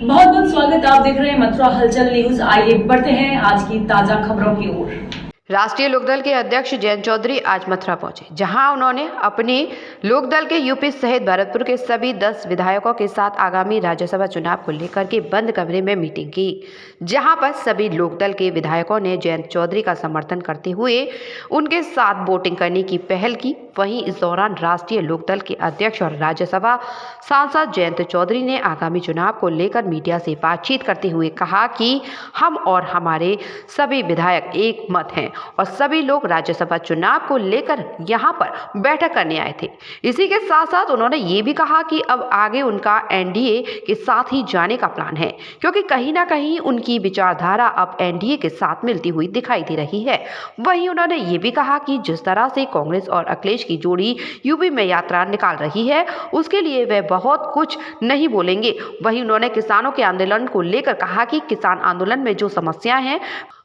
बहुत बहुत स्वागत। आप देख रहे हैं मथुरा हलचल न्यूज। आइए बढ़ते हैं आज की ताजा खबरों की ओर। राष्ट्रीय लोकदल के अध्यक्ष जयंत चौधरी आज मथुरा पहुंचे, जहां उन्होंने अपने लोकदल के यूपी सहित भरतपुर के सभी 10 विधायकों के साथ आगामी राज्यसभा चुनाव को लेकर के बंद कमरे में मीटिंग की, जहां पर सभी लोकदल के विधायकों ने जयंत चौधरी का समर्थन करते हुए उनके साथ वोटिंग करने की पहल की। वहीं इस दौरान राष्ट्रीय लोकदल के अध्यक्ष और राज्यसभा सांसद जयंत चौधरी ने आगामी चुनाव को लेकर मीडिया से बातचीत करते हुए कहा कि हम और हमारे सभी विधायक एक मत हैं और सभी लोग राज्यसभा चुनाव को लेकर यहां पर बैठक करने आए थे। इसी के साथ साथ उन्होंने ये भी कहा कि अब आगे उनका एनडीए के साथ ही जाने का प्लान है, क्योंकि कहीं ना कहीं उनकी विचारधारा अब एनडीए के साथ मिलती हुई दिखाई दे रही है। वहीं उन्होंने ये भी कहा कि जिस तरह से कांग्रेस और अखिलेश की जोड़ी यूपी में यात्रा निकाल रही है, उसके लिए वे बहुत कुछ नहीं बोलेंगे। वहीं उन्होंने किसानों के आंदोलन को लेकर कहा कि किसान आंदोलन में जो समस्याएं हैं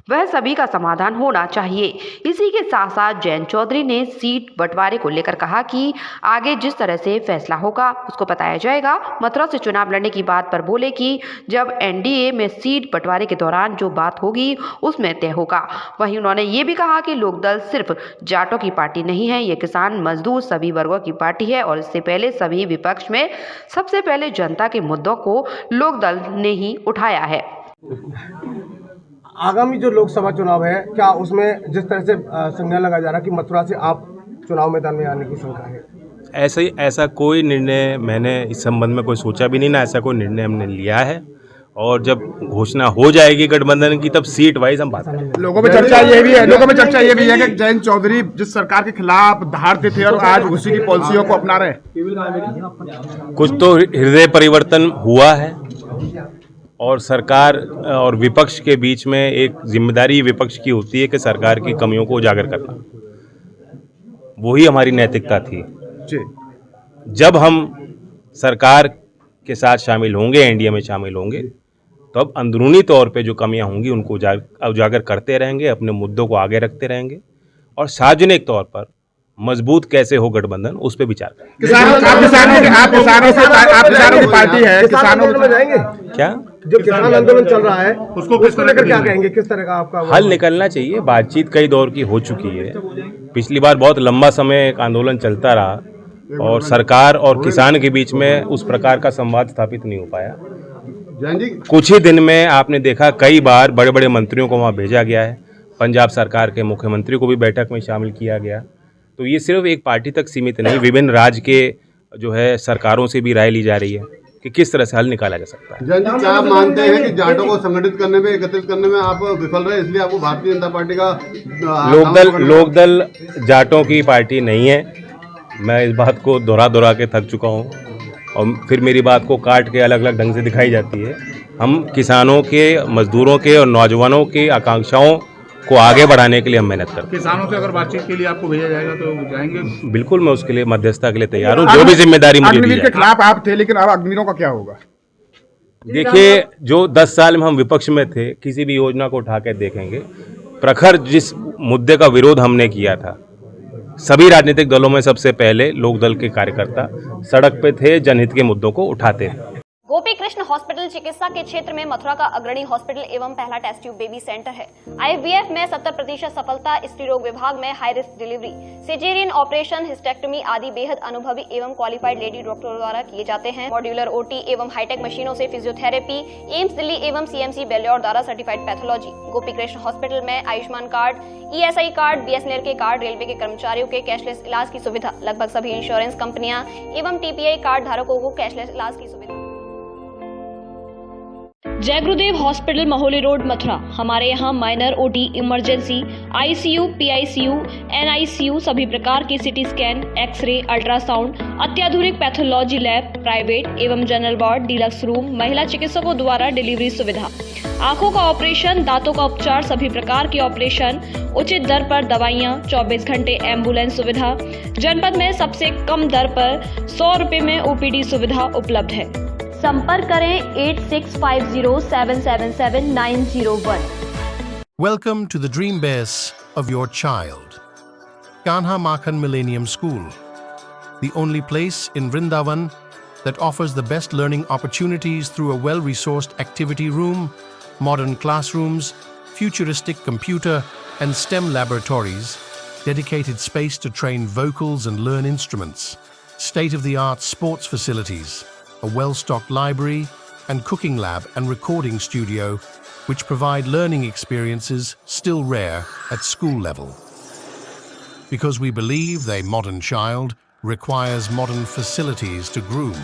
वह सभी का समाधान होना चाहिए। इसी के साथ साथ जयंत चौधरी ने सीट बंटवारे को लेकर कहा कि आगे जिस तरह से फैसला होगा उसको बताया जाएगा। मथुरा से चुनाव लड़ने की बात पर बोले कि जब एनडीए में सीट बंटवारे के दौरान जो बात होगी उसमें तय होगा। वहीं उन्होंने ये भी कहा कि लोकदल सिर्फ जाटों की पार्टी नहीं है, ये किसान मजदूर सभी वर्गों की पार्टी है और इससे पहले सभी विपक्ष में सबसे पहले जनता के मुद्दों को लोकदल ने ही उठाया है। आगामी जो लोकसभा चुनाव है, क्या उसमें जिस तरह से संज्ञान लगाया जा रहा है कि मथुरा से आप चुनाव मैदान में आने की शंका है? ऐसा कोई निर्णय मैंने इस संबंध में कोई सोचा भी नहीं, ना ऐसा कोई निर्णय हमने लिया है। और जब घोषणा हो जाएगी गठबंधन की तब सीट वाइज हम बात करेंगे। लोगों में चर्चा ये भी है कि जयंत चौधरी जिस सरकार के खिलाफ धारते थे और आज उसी की पॉलिसियों को अपना रहे हैं। कुछ तो हृदय परिवर्तन हुआ है और सरकार और विपक्ष के बीच में एक जिम्मेदारी विपक्ष की होती है कि सरकार की कमियों को उजागर करना। वही हमारी नैतिकता थी। जब हम सरकार के साथ शामिल होंगे, एनडीए में शामिल होंगे, तो अब अंदरूनी तौर पे जो कमियां होंगी उनको उजागर करते रहेंगे, अपने मुद्दों को आगे रखते रहेंगे और सार्वजनिक तौर पर मजबूत कैसे हो गठबंधन उस पर विचार करें। किसानों की पार्टी है, किसानों में जाएंगे क्या जो किसान आंदोलन चल रहा है उसको लेकर क्या कहेंगे? किस तरह का आपका हल निकलना चाहिए? बातचीत कई दौर की हो चुकी है। पिछली बार बहुत लंबा समय एक आंदोलन चलता रहा और सरकार और किसान के बीच में उस प्रकार का संवाद स्थापित नहीं हो पाया। कुछ ही दिन में आपने देखा कई बार बड़े बड़े मंत्रियों को वहाँ भेजा गया है, पंजाब सरकार के मुख्यमंत्री को भी बैठक में शामिल किया गया। तो ये सिर्फ एक पार्टी तक सीमित नहीं, विभिन्न राज्य के जो है सरकारों से भी राय ली जा रही है कि किस तरह से हल निकाला जा सकता है। क्या आप मानते हैं कि जाटों को संगठित करने में, एकत्रित करने में आप विफल रहे, इसलिए आपको भारतीय जनता पार्टी का लोकदल जाटों की पार्टी नहीं है? मैं इस बात को दोहरा के थक चुका हूँ और फिर मेरी बात को काट के अलग अलग ढंग से दिखाई जाती है। हम किसानों के, मजदूरों के और नौजवानों की आकांक्षाओं को आगे बढ़ाने के लिए हम मेहनत करते हैं। किसानों से अगर बातचीत के लिए आपको भेजा जाएगा तो जाएंगे? बिल्कुल, मैं उसके लिए मध्यस्थता के लिए तैयार हूँ, जो भी जिम्मेदारी मुझे दी जाए। के खिलाफ आप थे, लेकिन अब अग्निवीरों का क्या होगा? देखिए, जो 10 साल में हम विपक्ष में थे, किसी भी योजना को उठा के देखेंगे। प्रखर जिस मुद्दे का विरोध हमने किया था, सभी राजनीतिक दलों में सबसे पहले लोकदल के कार्यकर्ता सड़क पे थे, जनहित के मुद्दों को उठाते थे। गोपी कृष्ण हॉस्पिटल चिकित्सा के क्षेत्र में मथुरा का अग्रणी हॉस्पिटल एवं पहला टेस्ट ट्यूब बेबी सेंटर है। आईवीएफ में 70% सफलता, स्त्री रोग विभाग में high risk delivery, caesarean operation, hysterectomy आदि बेहद अनुभवी एवं क्वालिफाइड लेडी डॉक्टरों द्वारा किए जाते हैं। मॉड्यूलर ओटी एवं हाईटेक मशीनों से फिजियोथेरेपी, एम्स दिल्ली एवं सीएमसी बेल्योर द्वारा certified pathology. Gopi Krishna hospital में Ayushman card, ESI card, BSNL के कार्ड, रेलवे के कर्मचारियों के कैशलेस इलाज की सुविधा। लगभग सभी इंश्योरेंस कंपनियां एवं टीपीआई कार्ड धारकों को कैशलेस इलाज की सुविधा। जय गुरुदेव हॉस्पिटल महोली रोड मथुरा। हमारे यहाँ minor, OT, emergency, ICU, PICU, NICU, सभी प्रकार के सिटी स्कैन, एक्सरे, अल्ट्रासाउंड, अत्याधुनिक पैथोलॉजी लैब, प्राइवेट एवं जनरल वार्ड, डिलक्स रूम, महिला चिकित्सकों द्वारा डिलीवरी सुविधा, आंखों का ऑपरेशन, दांतों का उपचार, सभी प्रकार के ऑपरेशन, उचित दर पर दवाइयाँ, 24 घंटे एम्बुलेंस सुविधा। जनपद में सबसे कम दर पर 100 रुपए में ओपीडी सुविधा उपलब्ध है। संपर्क करें 8650777901। Welcome to the dream base of your child. Kanha Makhan Millennium School, the only place in Vrindavan that offers the best learning opportunities through a well-resourced activity room, modern classrooms, futuristic computer and STEM laboratories, dedicated space to train vocals and learn instruments, state-of-the-art sports facilities, a well-stocked library, and cooking lab and recording studio, which provide learning experiences still rare at school level. Because we believe a modern child requires modern facilities to groom.